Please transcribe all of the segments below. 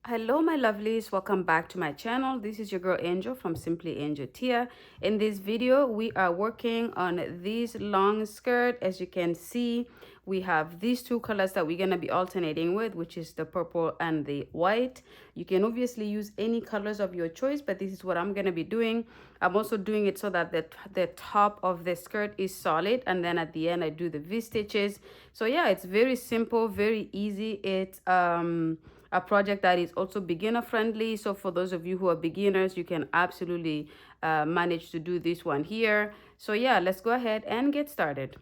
Hello my lovelies, welcome back to my channel. This is your girl Angel from Simply Angel Tia. In this video we are working on this long skirt. As you can see, we have these two colors that we're going to be alternating with, which is the purple and the white. You can obviously use any colors of your choice, but this is what I'm going to be doing. I'm also doing it so that the top of the skirt is solid, and then at the end I do the V stitches. So yeah, it's very simple, very easy. It's a project that is also beginner friendly. So for those of you who are beginners, you can absolutely manage to do this one here. So yeah, let's go ahead and get started.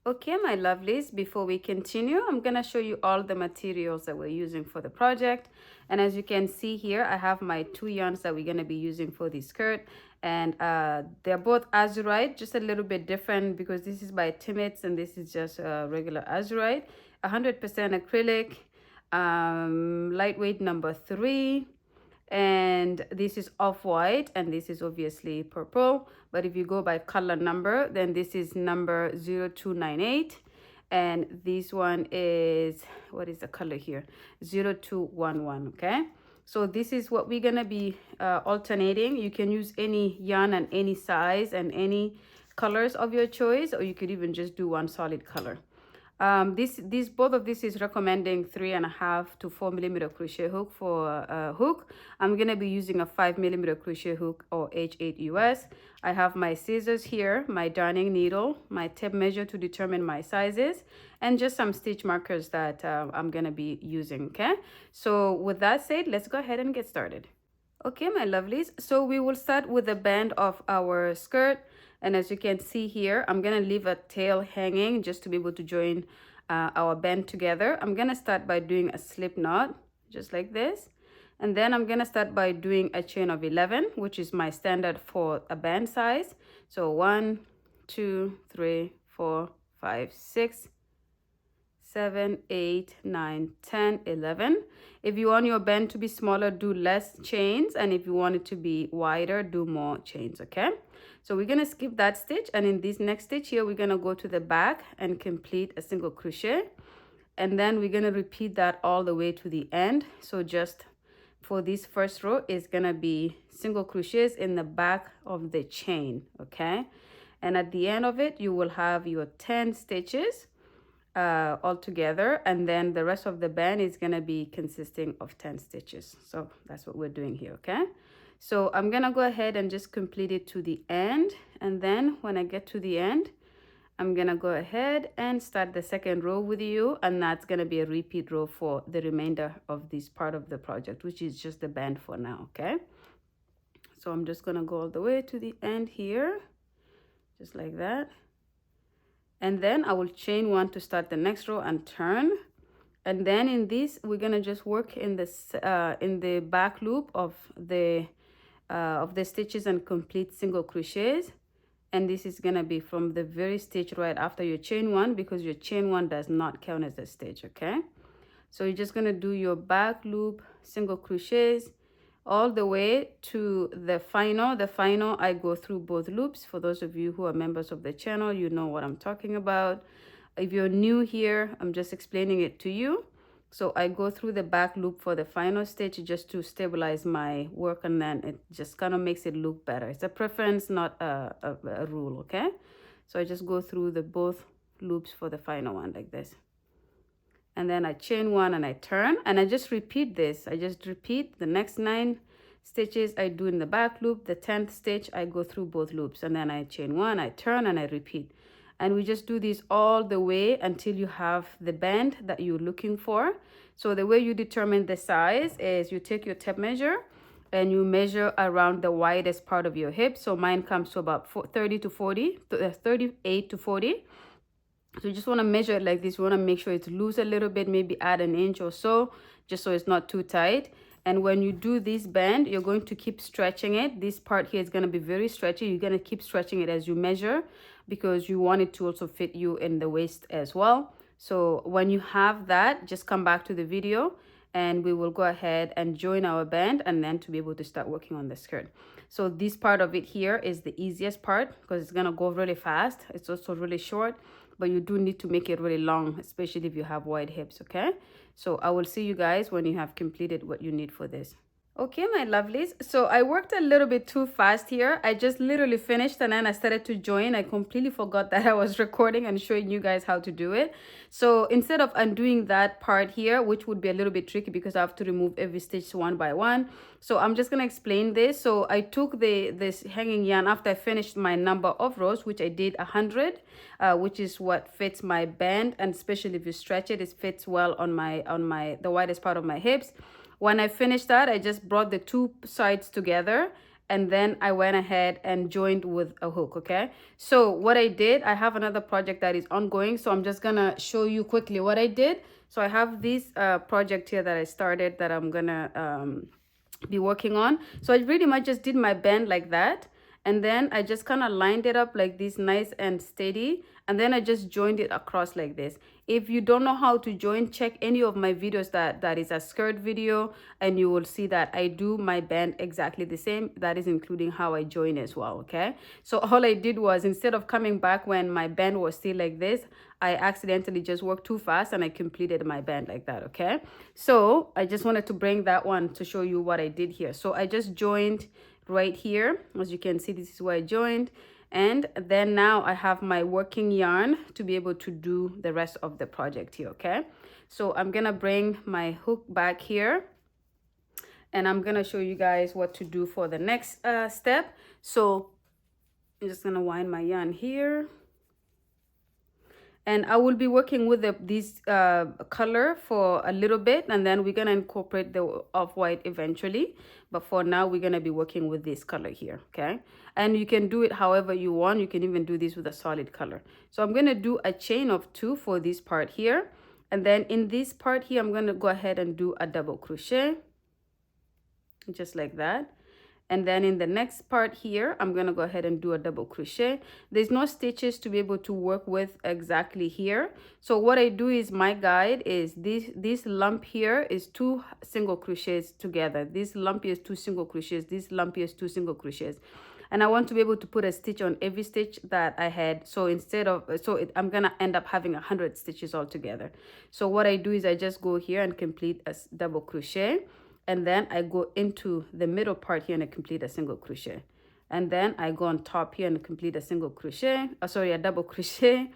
Okay, my lovelies, before we continue, I'm going to show you all the materials that we're using for the project. And as you can see here, I have my two yarns that we're going to be using for this skirt. And they're both azurite, just a little bit different because this is by Timmets and this is just regular azurite. 100% acrylic, lightweight number 3, and this is off-white and this is obviously purple, but if you go by color number, then this is number 0298, and this one is, what is the color here, 0211. Okay, so this is what we're gonna be alternating. You can use any yarn and any size and any colors of your choice, or you could even just do one solid color. Both of this is recommending 3.5 to 4 millimeter crochet hook for hook. I'm gonna be using a 5 millimeter crochet hook or H8 US. I have my scissors here, my darning needle, my tape measure to determine my sizes, and just some stitch markers that I'm gonna be using. Okay, so with that said, let's go ahead and get started. Okay, my lovelies, so we will start with the band of our skirt. And as you can see here, I'm going to leave a tail hanging just to be able to join our band together. I'm going to start by doing a slip knot, just like this. And then I'm going to start by doing a chain of 11, which is my standard for a band size. So 1, 2, 3, 4, 5, 6, 7, 8, 9, 10, 11. If you want your band to be smaller, do less chains, and if you want it to be wider, do more chains. Okay, so we're gonna skip that stitch, and in this next stitch here, we're gonna go to the back and complete a single crochet, and then we're gonna repeat that all the way to the end. So just for this first row is gonna be single crochets in the back of the chain. Okay, and at the end of it, you will have your 10 stitches all together, and then the rest of the band is going to be consisting of 10 stitches. So that's what we're doing here. Okay, so I'm gonna go ahead and just complete it to the end, and then when I get to the end, I'm gonna go ahead and start the second row with you, and that's gonna be a repeat row for the remainder of this part of the project, which is just the band for now. Okay, so I'm just gonna go all the way to the end here, just like that. And then I will chain 1 to start the next row and turn. And then in this, we're gonna just work in this in the back loop of the stitches and complete single crochets. And this is gonna be from the very stitch right after your chain 1, because your chain 1 does not count as a stitch. Okay, so you're just gonna do your back loop single crochets all the way to the final. The final, I go through both loops. For those of you who are members of the channel, you know what I'm talking about. If you're new here, I'm just explaining it to you. So I go through the back loop for the final stitch just to stabilize my work, and then it just kind of makes it look better. It's a preference, not a rule. Okay, so I just go through the both loops for the final one like this, and then I chain 1 and I turn, and I just repeat this. I just repeat the next 9 stitches I do in the back loop. The 10th stitch I go through both loops, and then I chain 1, I turn, and I repeat. And we just do this all the way until you have the band that you're looking for. So the way you determine the size is you take your tape measure and you measure around the widest part of your hip. So mine comes to about 38 to 40. So you just want to measure it like this. You want to make sure it's loose a little bit, maybe add an inch or so, just so it's not too tight. And when you do this band, you're going to keep stretching it. This part here is going to be very stretchy. You're going to keep stretching it as you measure, because you want it to also fit you in the waist as well. So when you have that, just come back to the video and we will go ahead and join our band, and then to be able to start working on the skirt. So this part of it here is the easiest part because it's going to go really fast. It's also really short, but you do need to make it really long, especially if you have wide hips. Okay, So I will see you guys when you have completed what you need for this. Okay, my lovelies. So I worked a little bit too fast here. I just literally finished and then I started to join. I completely forgot that I was recording and showing you guys how to do it. So instead of undoing that part here, which would be a little bit tricky because I have to remove every stitch one by one. So I'm just going to explain this. So I took this hanging yarn after I finished my number of rows, which I did 100, which is what fits my band. And especially if you stretch it, it fits well on the widest part of my hips. When I finished that, I just brought the two sides together and then I went ahead and joined with a hook, okay? So what I did, I have another project that is ongoing, so I'm just gonna show you quickly what I did. So I have this project here that I started that I'm gonna be working on. So I pretty much just did my band like that. And then I just kind of lined it up like this, nice and steady. And then I just joined it across like this. If you don't know how to join, check any of my videos that is a skirt video, and you will see that I do my band exactly the same. That is including how I join as well, okay? So all I did was, instead of coming back when my band was still like this, I accidentally just worked too fast and I completed my band like that, okay? So I just wanted to bring that one to show you what I did here. So I just joined right here. As you can see, this is where I joined. And then now I have my working yarn to be able to do the rest of the project here, okay? So I'm gonna bring my hook back here and I'm gonna show you guys what to do for the next step. So I'm just gonna wind my yarn here. And I will be working with this color for a little bit, and then we're gonna incorporate the off-white eventually. But for now, we're gonna be working with this color here, okay? And you can do it however you want. You can even do this with a solid color. So I'm gonna do a chain of 2 for this part here. And then in this part here, I'm gonna go ahead and do a double crochet, just like that. And then in the next part here, I'm gonna go ahead and do a double crochet. There's no stitches to be able to work with exactly here. So what I do is, my guide is this lump here is 2 single crochets together. This lump is 2 single crochets. This lump is 2 single crochets. And I want to be able to put a stitch on every stitch that I had. So instead of, I'm gonna end up having 100 stitches all together. So what I do is I just go here and complete a double crochet. And then I go into the middle part here and I complete a single crochet. And then I go on top here and complete a single crochet, a double crochet.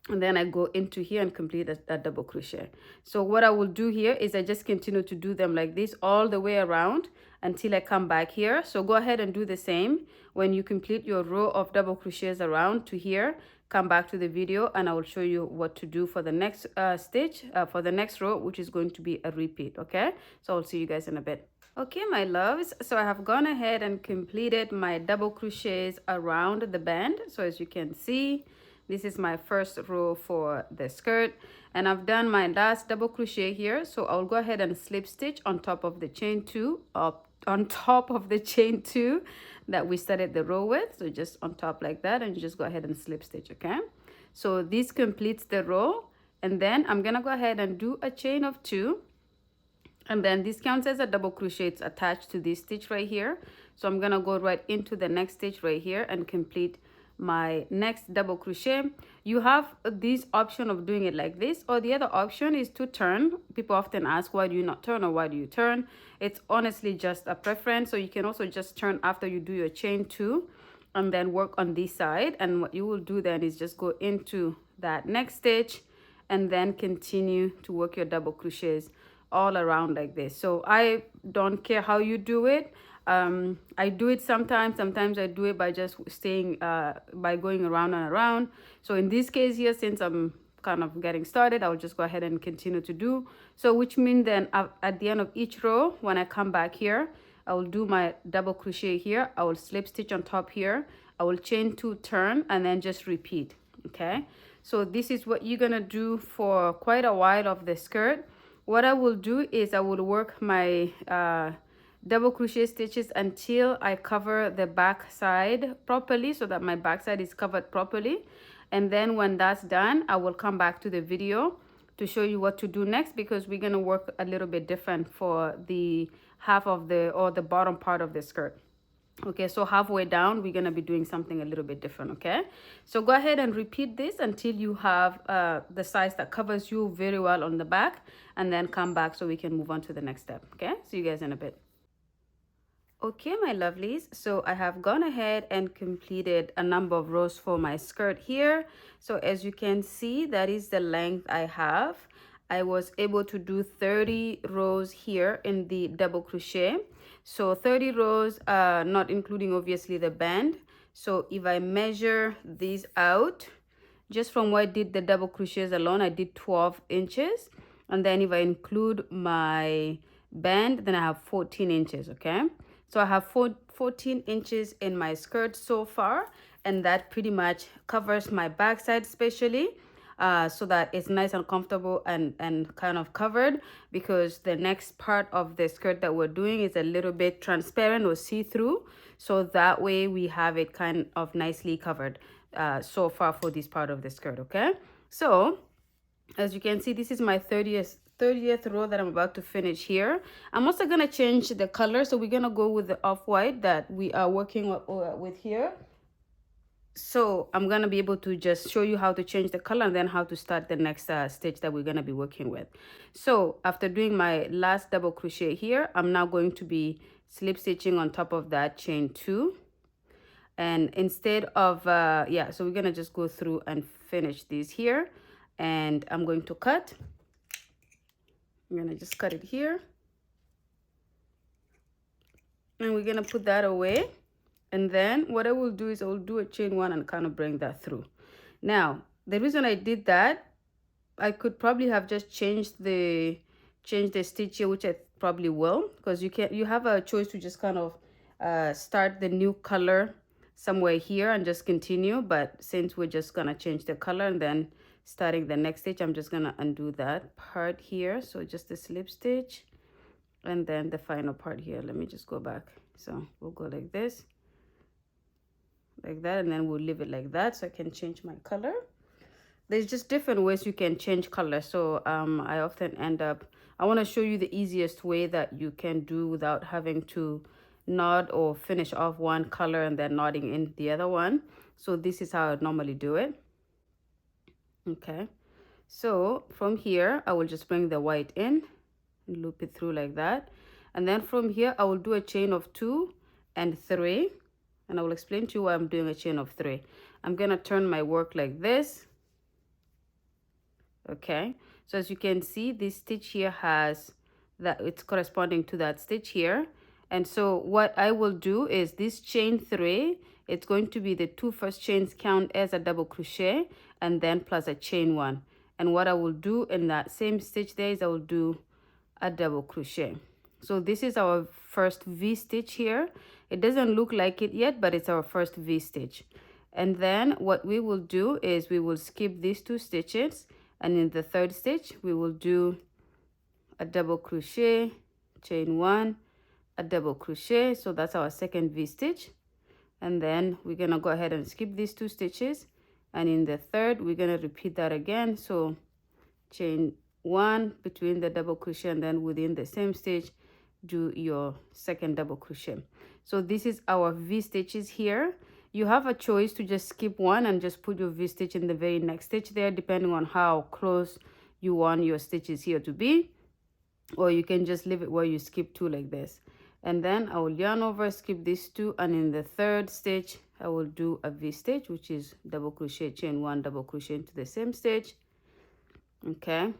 And then I go into here and complete a double crochet. So what I will do here is I just continue to do them like this all the way around until I come back here. So go ahead and do the same. When you complete your row of double crochets around to here, come back to the video and I will show you what to do for the next stitch, for the next row, which is going to be a repeat, okay? So I'll see you guys in a bit. Okay, my loves, so I have gone ahead and completed my double crochets around the band. So as you can see, this is my first row for the skirt, and I've done my last double crochet here. So I'll go ahead and slip stitch on top of the chain 2, on top of the chain 2 that we started the row with. So just on top like that, and you just go ahead and slip stitch, okay? So this completes the row, and then I'm gonna go ahead and do a chain of 2, and then this counts as a double crochet. It's attached to this stitch right here. So I'm gonna go right into the next stitch right here and complete my next double crochet. You have this option of doing it like this, or the other option is to turn. People often ask, why do you not turn, or why do you turn? It's honestly just a preference. So you can also just turn after you do your chain 2 and then work on this side. And what you will do then is just go into that next stitch and then continue to work your double crochets all around like this. So I don't care how you do it. I do it sometimes I do it by just staying by going around and around. So in this case here, since I'm kind of getting started, I'll just go ahead and continue to do so, which means then at the end of each row, when I come back here, I will do my double crochet here, I will slip stitch on top here, I will chain 2, turn, and then just repeat, okay? So this is what you're gonna do for quite a while of the skirt. What I will do is I will work my double crochet stitches until I cover the back side properly, so that my back side is covered properly. And then when that's done, I will come back to the video to show you what to do next, because we're going to work a little bit different for the half of the, or the bottom part of the skirt. Okay, so halfway down, we're gonna be doing something a little bit different, okay? So go ahead and repeat this until you have the size that covers you very well on the back, and then come back so we can move on to the next step, okay? See you guys in a bit. Okay, my lovelies, so I have gone ahead and completed a number of rows for my skirt here. So as you can see, that is the length I have. I was able to do 30 rows here in the double crochet. So 30 rows, not including obviously the band. So if I measure these out, just from where I did the double crochets alone, I did 12 inches. And then if I include my band, then I have 14 inches, okay? So I have 14 inches in my skirt so far, and that pretty much covers my backside especially, so that it's nice and comfortable and kind of covered, because the next part of the skirt that we're doing is a little bit transparent or see-through, so that way we have it kind of nicely covered so far for this part of the skirt, okay? So as you can see, this is my 30th row that I'm about to finish here. I'm also gonna change the color, so we're gonna go with the off-white that we are working with here. So I'm gonna be able to just show you how to change the color and then how to start the next stitch that we're gonna be working with. So after doing my last double crochet here, I'm now going to be slip stitching on top of that chain 2. And instead of so we're gonna just go through and finish these here, and I'm going to cut. I'm gonna just cut it here, and we're gonna put that away. And then what I will do is I will do a chain 1 and kind of bring that through. Now the reason I did that, I could probably have just changed the stitch here, which I probably will, because you have a choice to just kind of start the new color somewhere here and just continue. But since we're just gonna change the color and then starting the next stitch, I'm just gonna undo that part here. So just a slip stitch, and then the final part here. Let me just go back. So we'll go like this, like that, and then we'll leave it like that so I can change my color. There's just different ways you can change color. So I often end up, I want to show you the easiest way that you can do without having to knot or finish off one color and then knotting in the other one. So this is how I normally do it. Okay, so from here I will just bring the white in and loop it through like that, and then from here I will do a chain of 2 and 3, and I will explain to you why I'm doing a chain of 3. I'm gonna turn my work like this. Okay, so as you can see, this stitch here has that, it's corresponding to that stitch here. And so what I will do is this chain 3, it's going to be the 2 first chains count as a double crochet, and then plus a chain 1. And what I will do in that same stitch there is I will do a double crochet. So this is our first V stitch here. It doesn't look like it yet, but it's our first V stitch. And then what we will do is we will skip these 2 stitches, and in the 3rd stitch we will do a double crochet, chain 1, a double crochet. So that's our second V stitch. And then we're gonna go ahead and skip these 2 stitches, and in the 3rd we're gonna repeat that again. So chain 1 between the double crochet, and then within the same stitch do your second double crochet. So this is our V stitches here. You have a choice to just skip one and just put your V stitch in the very next stitch there, depending on how close you want your stitches here to be, or you can just leave it where you skip 2 like this. And then I will yarn over, skip these 2, and in the 3rd stitch I will do a V stitch, which is double crochet, chain 1, double crochet into the same stitch. Okay,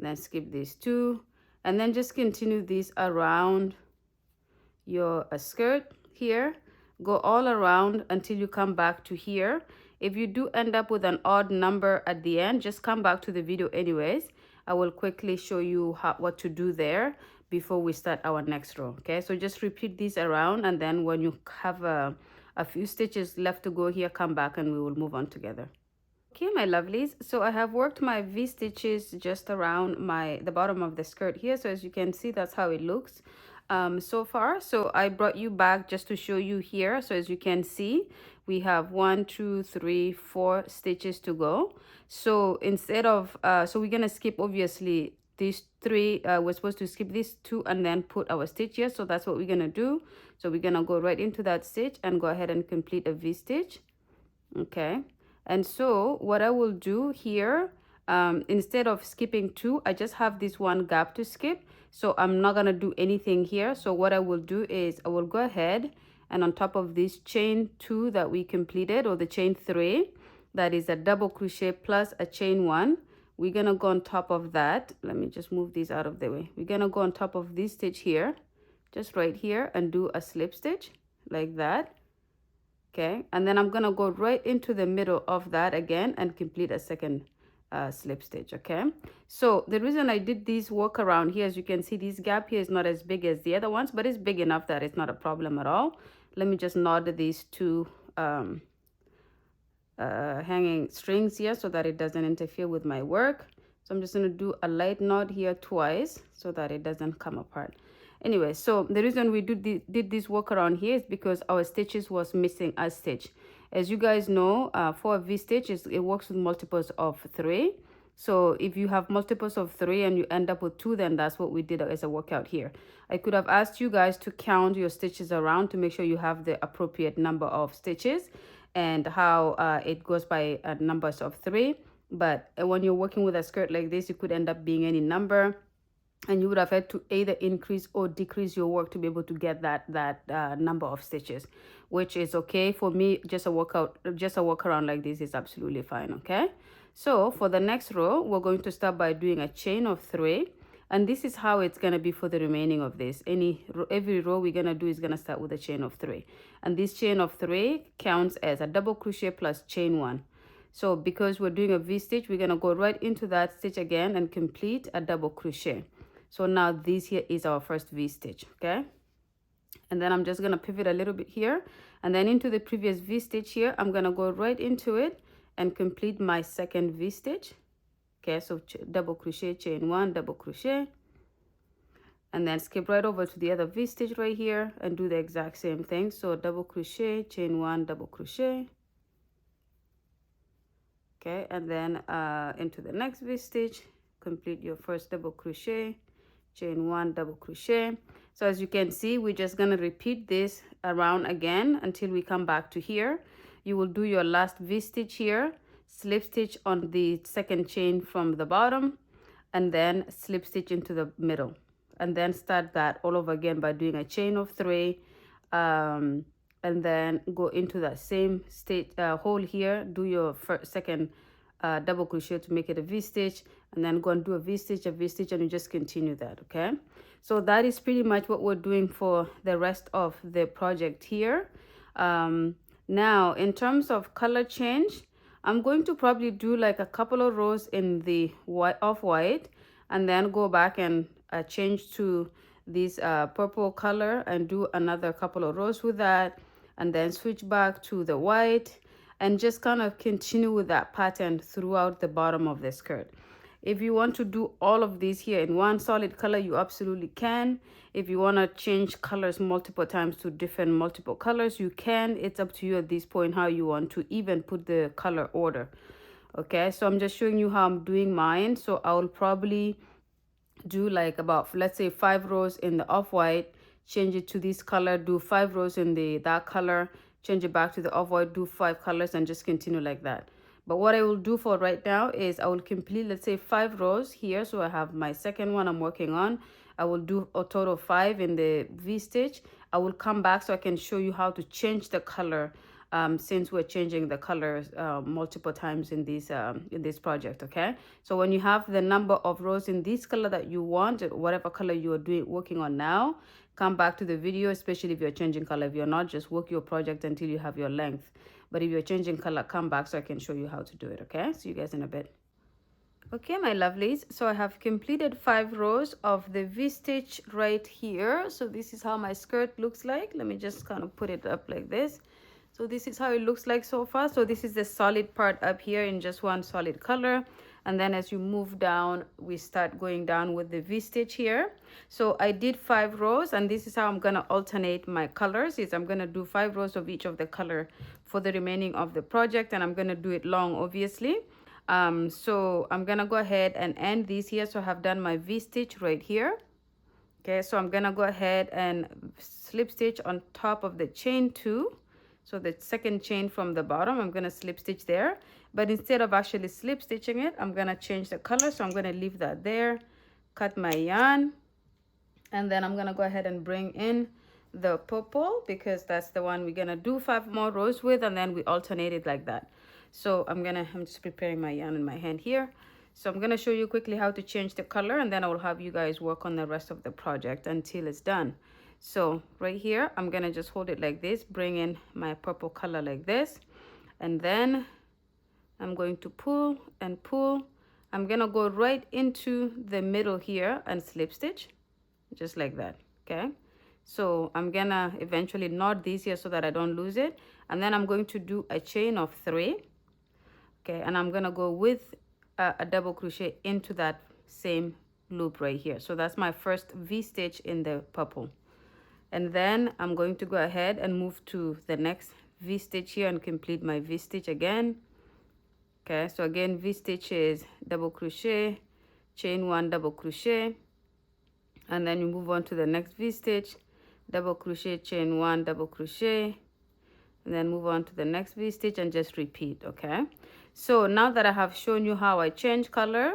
then skip these 2, and then just continue this around your skirt here. Go all around until you come back to here. If you do end up with an odd number at the end, just come back to the video anyways. I will quickly show you what to do there before we start our next row. Okay, so just repeat this around, and then when you have a few stitches left to go here, come back and we will move on together. Okay, my lovelies, so I have worked my V stitches just around the bottom of the skirt here. So as you can see, that's how it looks so far. So I brought you back just to show you here. So as you can see, we have 1, 2, 3, 4 stitches to go. So instead of so we're gonna skip obviously these three, we're supposed to skip these two and then put our stitch here. So that's what we're gonna do. So we're gonna go right into that stitch and go ahead and complete a V-stitch. Okay, and so what I will do here, instead of skipping two, I just have this one gap to skip, so I'm not gonna do anything here. So what I will do is I will go ahead and on top of this chain two that we completed, or the chain three, that is a double crochet plus a chain one, we're gonna go on top of that. Let me just move these out of the way. We're gonna go on top of this stitch here, just right here, and do a slip stitch like that. Okay, and then I'm gonna go right into the middle of that again and complete a second slip stitch. Okay, so the reason I did this work around here, as you can see, this gap here is not as big as the other ones, but it's big enough that it's not a problem at all. Let me just knot these two hanging strings here so that it doesn't interfere with my work. So I'm just going to do a light knot here twice so that it doesn't come apart. Anyway, so the reason we did this work around here is because our stitches was missing a stitch. As you guys know, for a V-stitch, it works with multiples of 3. So if you have multiples of 3 and you end up with 2, then that's what we did as a workout here. I could have asked you guys to count your stitches around to make sure you have the appropriate number of stitches and how it goes by numbers of 3. But when you're working with a skirt like this, it could end up being any number, and you would have had to either increase or decrease your work to be able to get that number of stitches, which is okay for me. Just a workaround like this is absolutely fine. Okay, so for the next row, we're going to start by doing a chain of 3, and this is how it's going to be for the remaining of this. Every row we're going to do is going to start with a chain of 3, and this chain of 3 counts as a double crochet plus chain 1. So because we're doing a V-stitch, we're going to go right into that stitch again and complete a double crochet. So now this here is our first V-stitch. Okay, and then I'm just going to pivot a little bit here, and then into the previous V-stitch here, I'm going to go right into it and complete my second V-stitch. Okay, so double crochet, chain 1, double crochet, and then skip right over to the other V-stitch right here and do the exact same thing. So double crochet, chain 1, double crochet. Okay, and then into the next V-stitch, complete your first double crochet, chain 1, double crochet. So as you can see, we're just going to repeat this around again until we come back to here. You will do your last V-stitch here, slip stitch on the second chain from the bottom, and then slip stitch into the middle, and then start that all over again by doing a chain of 3, and then go into that same hole here, do your second double crochet to make it a V-stitch, and then go and do a V-stitch, and you just continue that. Okay, so that is pretty much what we're doing for the rest of the project here. Now in terms of color change, I'm going to probably do like a couple of rows in the off-white, and then go back and change to this purple color and do another couple of rows with that, and then switch back to the white, and just kind of continue with that pattern throughout the bottom of the skirt. If you want to do all of these here in one solid color, you absolutely can. If you want to change colors multiple times to different multiple colors, you can. It's up to you at this point how you want to even put the color order. Okay, so I'm just showing you how I'm doing mine. So I will probably do like about, let's say, 5 rows in the off-white, change it to this color, do 5 rows in that color, change it back to the off-white, do 5 colors, and just continue like that. But what I will do for right now is I will complete, let's say, 5 rows here. So I have my second one I'm working on. I will do a total of 5 in the V-stitch. I will come back so I can show you how to change the color, since we're changing the colors multiple times in this project. Okay, so when you have the number of rows in this color that you want, whatever color you are working on now, come back to the video, especially if you're changing color. If you're not, just work your project until you have your length. But if you're changing color, come back so I can show you how to do it. Okay, see you guys in a bit. Okay, my lovelies, so I have completed 5 rows of the V-stitch right here. So this is how my skirt looks like. Let me just kind of put it up like this. So this is how it looks like so far. So this is the solid part up here in just one solid color. And then as you move down, we start going down with the V-stitch here. So I did 5 rows, and this is how I'm gonna alternate my colors. I'm gonna do 5 rows of each of the color for the remaining of the project, and I'm gonna do it long, obviously. So I'm gonna go ahead and end this here. So I have done my V-stitch right here. Okay, so I'm gonna go ahead and slip stitch on top of the chain 2. So the second chain from the bottom, I'm gonna slip stitch there. But instead of actually slip stitching it, I'm gonna change the color. So I'm gonna leave that there, cut my yarn, and then I'm gonna go ahead and bring in the purple because that's the one we're gonna do 5 more rows with, and then we alternate it like that. So I'm just preparing my yarn in my hand here. So I'm gonna show you quickly how to change the color, and then I will have you guys work on the rest of the project until it's done. So right here, I'm gonna just hold it like this, bring in my purple color like this, and then I'm going to pull and pull. I'm gonna go right into the middle here and slip stitch, just like that. Okay, so I'm gonna eventually knot this here so that I don't lose it, and then I'm going to do a chain of 3. Okay, and I'm gonna go with a double crochet into that same loop right here. So that's my first V-stitch in the purple, and then I'm going to go ahead and move to the next V-stitch here and complete my V-stitch again. Okay, so again, V-stitch is double crochet, chain 1, double crochet, and then you move on to the next V-stitch, double crochet, chain 1, double crochet, and then move on to the next V-stitch and just repeat. Okay, so now that I have shown you how I change color,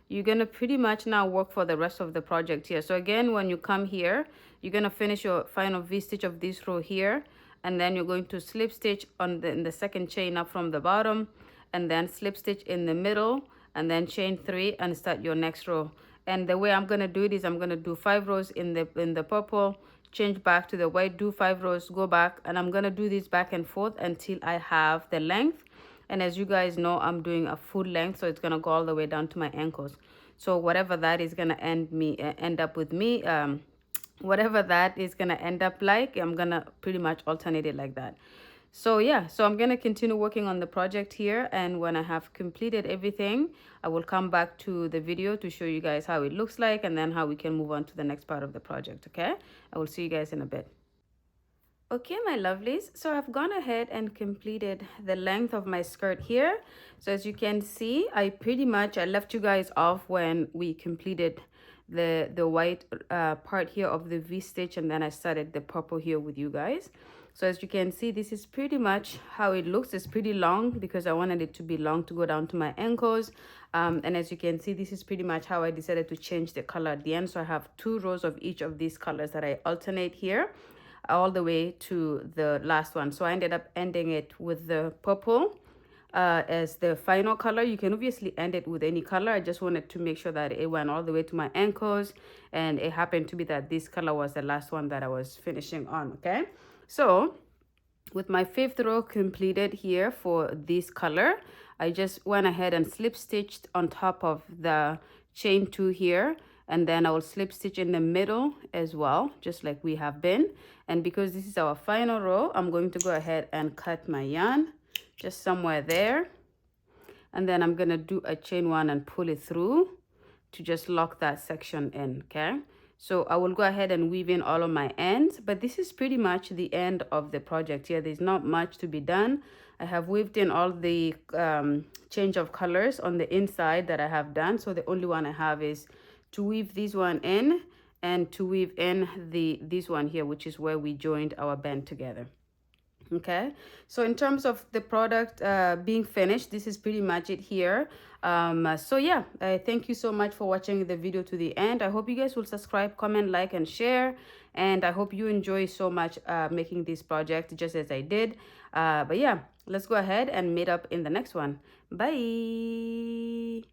you're gonna pretty much now work for the rest of the project here. So again, when you come here, you're gonna finish your final V-stitch of this row here, and then you're going to slip stitch on in the second chain up from the bottom, and then slip stitch in the middle, and then chain 3 and start your next row. And the way I'm gonna do it is I'm gonna do 5 rows in the purple, change back to the white, do 5 rows, go back, and I'm gonna do this back and forth until I have the length. And as you guys know, I'm doing a full length, so it's gonna go all the way down to my ankles. So whatever that is gonna end up with me, whatever that is gonna end up like, I'm gonna pretty much alternate it like that. So yeah, so I'm gonna continue working on the project here, and when I have completed everything, I will come back to the video to show you guys how it looks like, and then how we can move on to the next part of the project. Okay, I will see you guys in a bit. Okay, my lovelies, so I've gone ahead and completed the length of my skirt here. So as you can see, I left you guys off when we completed the white part here of the V-stitch, and then I started the purple here with you guys. So as you can see, this is pretty much how it looks. It's pretty long because I wanted it to be long to go down to my ankles. And as you can see, this is pretty much how I decided to change the color at the end. So I have 2 rows of each of these colors that I alternate here all the way to the last one. So I ended up ending it with the purple as the final color. You can obviously end it with any color. I just wanted to make sure that it went all the way to my ankles, and it happened to be that this color was the last one that I was finishing on. Okay, so with my 5th row completed here for this color, I just went ahead and slip stitched on top of the chain 2 here, and then I will slip stitch in the middle as well, just like we have been. And because this is our final row, I'm going to go ahead and cut my yarn just somewhere there, and then I'm gonna do a chain 1 and pull it through to just lock that section in. Okay, so I will go ahead and weave in all of my ends, but this is pretty much the end of the project here. There's not much to be done. I have weaved in all the change of colors on the inside that I have done, so the only one I have is to weave this one in and to weave in this one here, which is where we joined our band together. Okay, so in terms of the product being finished, this is pretty much it here. So yeah, thank you so much for watching the video to the end. I hope you guys will subscribe, comment, like, and share, and I hope you enjoy so much making this project just as I did. But yeah, let's go ahead and meet up in the next one. Bye.